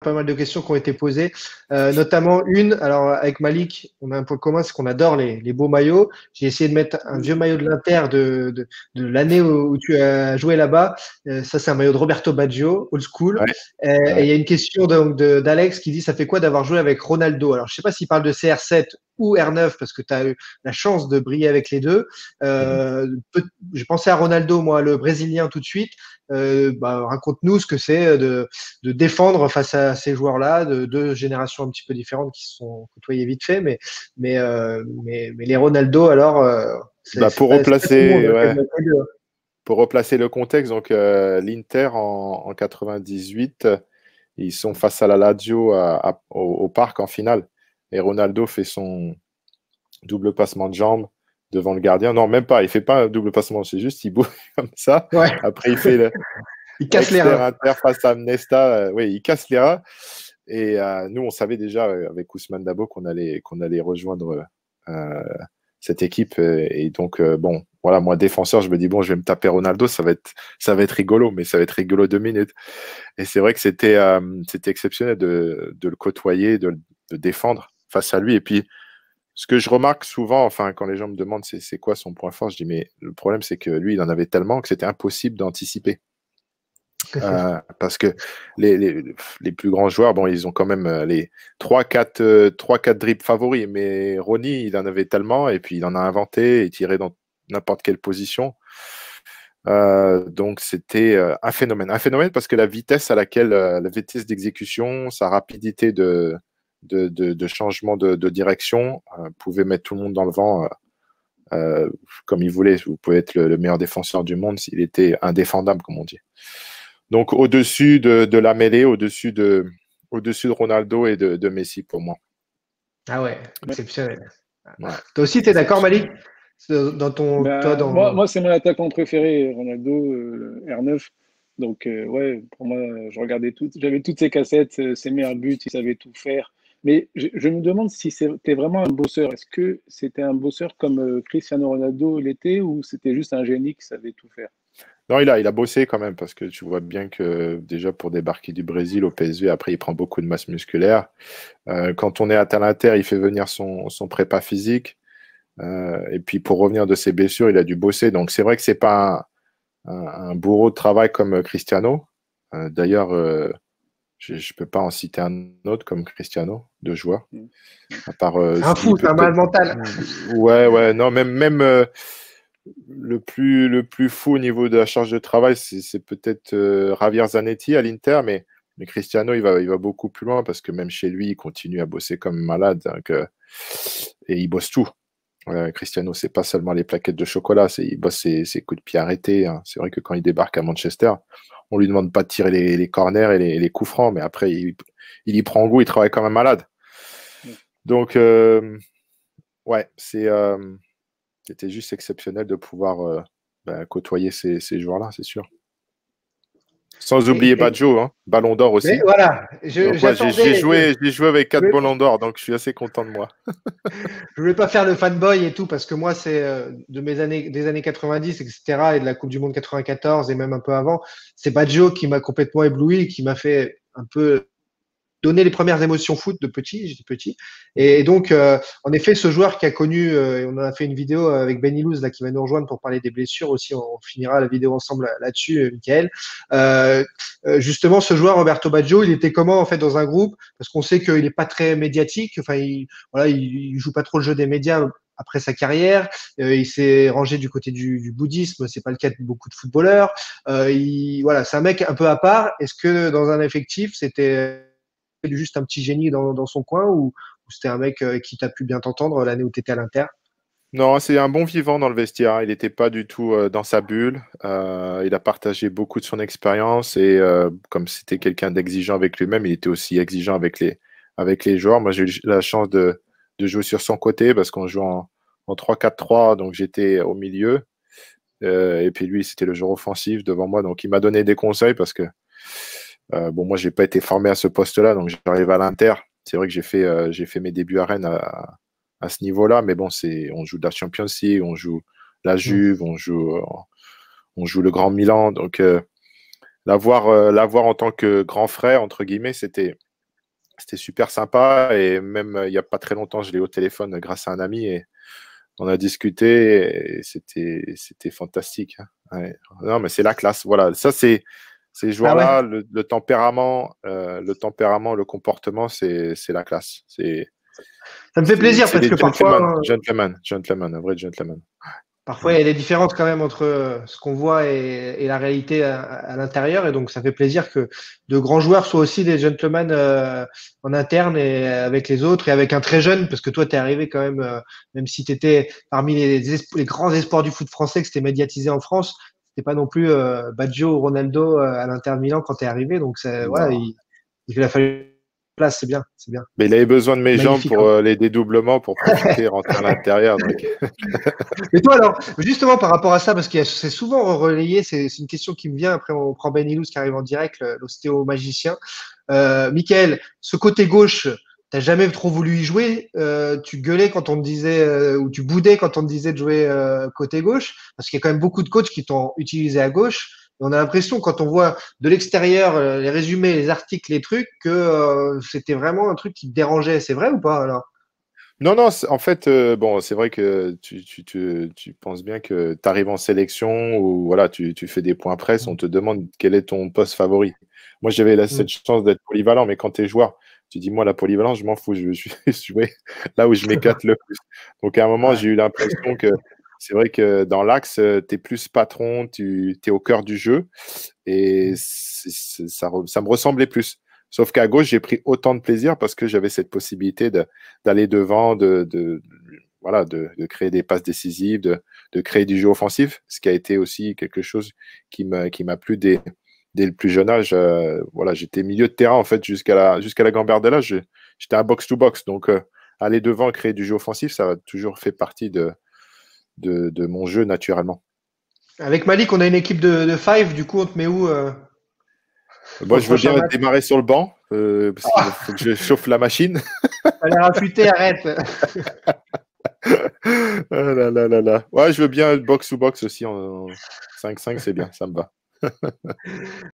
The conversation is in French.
pas mal de questions qui ont été posées, notamment une. Alors avec Malik, on a un point commun, c'est qu'on adore les beaux maillots. J'ai essayé de mettre un vieux maillot de l'Inter de l'année où tu as joué là-bas. Ça, c'est un maillot de Roberto Baggio, old school. Ouais, Et il ouais. y a une question donc d'Alex qui dit, ça fait quoi d'avoir joué avec Ronaldo? Alors je sais pas s'il parle de CR7 ou R9 parce que tu as eu la chance de briller avec les deux. Mhm. J'ai pensé à Ronaldo, moi, le Brésilien tout de suite. Raconte-nous ce que c'est de défendre face à ces joueurs-là, de deux générations un petit peu différentes qui se sont côtoyées vite fait, mais les Ronaldo, alors, Bah, c'est pas tout le monde hein, qui aime mettre les deux. pour replacer le contexte, donc l'Inter en 98, ils sont face à la Lazio au parc en finale. Et Ronaldo fait son double passement de jambes devant le gardien. Non, même pas. Il fait pas un double passement, c'est juste il bouge comme ça. Ouais, Après, il fait le il casse les reins. exter-inter face à Nesta. Oui, il casse les reins. Et nous, on savait déjà avec Ousmane Dabo qu'on allait rejoindre euh, cette équipe. Et donc, bon, voilà, moi, défenseur, je me dis, bon, je vais me taper Ronaldo, ça va être rigolo, mais ça va être rigolo 2 minutes. Et c'est vrai que c'était exceptionnel de le côtoyer, de défendre face à lui. Et puis, ce que je remarque souvent, enfin, quand les gens me demandent c'est quoi son point fort, je dis, mais le problème, c'est que lui, il en avait tellement que c'était impossible d'anticiper. Parce que les plus grands joueurs, bon, ils ont quand même les 3-4 dribbles favoris, mais Ronny, il en avait tellement, et puis il en a inventé et tiré dans n'importe quelle position. Donc c'était un phénomène. Un phénomène parce que la vitesse d'exécution, sa rapidité de changement de direction pouvait mettre tout le monde dans le vent comme il voulait. Vous pouvez être le meilleur défenseur du monde s'il était indéfendable, comme on dit. Donc, au-dessus de la mêlée, au-dessus de Ronaldo et de Messi pour moi. Ah ouais, Ouais. exceptionnel. Ouais, Toi aussi, tu es d'accord, Malik? exceptionnel. Toi, Ben, moi c'est mon attaquant préféré, Ronaldo, R9. Donc, ouais, pour moi, j'avais toutes ses cassettes, ses meilleurs buts, il savait tout faire. Mais je me demande si c'était vraiment un bosseur. Est-ce que c'était un bosseur comme Cristiano Ronaldo l'était ou c'était juste un génie qui savait tout faire? Non, il a bossé quand même parce que tu vois bien que déjà pour débarquer du Brésil au PSV, après il prend beaucoup de masse musculaire. Quand on est à l'Inter, il fait venir son prépa physique. Et puis pour revenir de ses blessures, il a dû bosser. Donc c'est vrai que c'est pas un bourreau de travail comme Cristiano. D'ailleurs, je ne peux pas en citer un autre comme Cristiano, de joueur. Mm. À part c'est un ce qui fou, c'est peut un peut-être. malade mental. Ouais, ouais, non, même le plus fou au niveau de la charge de travail, c'est peut-être Javier Zanetti à l'Inter, mais Cristiano, il va beaucoup plus loin parce que même chez lui, il continue à bosser comme malade. Donc, et il bosse tout. Cristiano, c'est pas seulement les plaquettes de chocolat, il bosse ses coups de pied arrêtés. Hein. C'est vrai que quand il débarque à Manchester, on lui demande pas de tirer les corners et les coups francs, mais après, il y prend goût, il travaille comme un malade. Mm. Donc, ouais, c'était juste exceptionnel de pouvoir côtoyer ces joueurs-là, c'est sûr. Sans oublier Et, Baggio, hein, Ballon d'Or mais aussi. voilà, Donc, ouais, j'ai j'ai j'attendais. joué, j'ai joué avec Je 4 voulais, Ballons d'Or, donc je suis assez content de moi. je voulais pas faire le fanboy et tout parce que moi, c'est des années 90, etc. et de la Coupe du Monde 94 et même un peu avant. C'est Baggio qui m'a complètement ébloui, qui m'a fait un peu donner les premières émotions foot de petit, j'étais petit. Et donc, en effet, ce joueur qui a connu, on en a fait une vidéo avec Ben Ilouz, là, qui va nous rejoindre pour parler des blessures aussi, on finira la vidéo ensemble là-dessus, Michael. Justement, ce joueur, Roberto Baggio, il était comment, en fait, dans un groupe? Parce qu'on sait qu'il n'est pas très médiatique, enfin, voilà, il joue pas trop le jeu des médias après sa carrière. Il s'est rangé du côté du bouddhisme, c'est pas le cas de beaucoup de footballeurs. Voilà, c'est un mec un peu à part. Est-ce que dans un effectif, c'était juste un petit génie dans son coin ou c'était un mec qui t'a pu bien t'entendre l'année où tu étais à l'Inter? Non, c'est un bon vivant dans le vestiaire. Hein. Il n'était pas du tout dans sa bulle. Il a partagé beaucoup de son expérience et comme c'était quelqu'un d'exigeant avec lui-même, il était aussi exigeant avec les joueurs. Moi, j'ai eu la chance de jouer sur son côté parce qu'on joue en 3-4-3, donc j'étais au milieu. Et puis lui, c'était le joueur offensif devant moi. Donc il m'a donné des conseils parce que bon, moi, j'ai pas été formé à ce poste-là, donc j'arrive à l'Inter. C'est vrai que j'ai fait mes débuts à Rennes à ce niveau-là, mais bon, on joue de la Champions League, on joue la Mm. Juve, on joue le Grand Milan. Donc, l'avoir en tant que grand frère, entre guillemets, c'était c'était super sympa. Et même il n'y a pas très longtemps, je l'ai eu au téléphone grâce à un ami et on a discuté et c'était fantastique. Hein. Ouais. Non, mais c'est la classe. Voilà, ça c'est ces joueurs-là, le tempérament, le comportement, c'est la classe. Ça me fait plaisir parce des que parfois, gentlemen, un vrai gentleman. parfois, il y a des différences quand même entre ce qu'on voit et la réalité à l'intérieur. Et donc, ça fait plaisir que de grands joueurs soient aussi des gentlemen en interne et avec les autres et avec un très jeune, parce que toi, tu es arrivé quand même, même si tu étais parmi les grands espoirs du foot français, que c'était médiatisé en France, c'était pas non plus Baggio ou Ronaldo à l'Inter Milan quand tu es arrivé. Donc, voilà, il a fallu place, c'est bien, c'est bien. Mais il avait besoin de mes jambes Magnifique, pour hein. les dédoublements pour profiter et rentrer à l'intérieur. Donc... Mais toi, alors, justement, par rapport à ça, parce que c'est souvent relayé, c'est une question qui me vient, après on prend Ben Ilous qui arrive en direct, l'ostéo-magicien. Michael, ce côté gauche, t'as jamais trop voulu y jouer, tu gueulais quand on te disait, ou tu boudais quand on te disait de jouer côté gauche, parce qu'il y a quand même beaucoup de coachs qui t'ont utilisé à gauche. Et on a l'impression, quand on voit de l'extérieur les résumés, les articles, les trucs, que c'était vraiment un truc qui te dérangeait. C'est vrai ou pas alors? Non, non, en fait, bon, c'est vrai que tu penses bien que tu arrives en sélection ou voilà, tu fais des points presse, on te demande quel est ton poste favori. Moi, j'avais cette chance d'être polyvalent, mais quand tu es joueur, tu dis, moi, la polyvalence, je m'en fous, je suis jouer là où je m'éclate le plus. Donc, à un moment, j'ai eu l'impression que c'est vrai que dans l'axe, tu es plus patron, tu es au cœur du jeu et ça me ressemblait plus. Sauf qu'à gauche, j'ai pris autant de plaisir parce que j'avais cette possibilité d'aller devant, voilà, de créer des passes décisives, de créer du jeu offensif, ce qui a été aussi quelque chose qui m'a plu dès le plus jeune âge. Voilà, j'étais milieu de terrain en fait jusqu'à la Gambardella. J'étais un box-to-box. Donc, aller devant, créer du jeu offensif, ça a toujours fait partie de mon jeu naturellement. Avec Malik, on a une équipe de five, du coup, on te met où Moi, je veux bien démarrer sur le banc parce qu'il faut que je chauffe la machine. Allez, affûter, arrête. Ah là là là là. Ouais, je veux bien box to box aussi en 5-5, c'est bien, ça me va.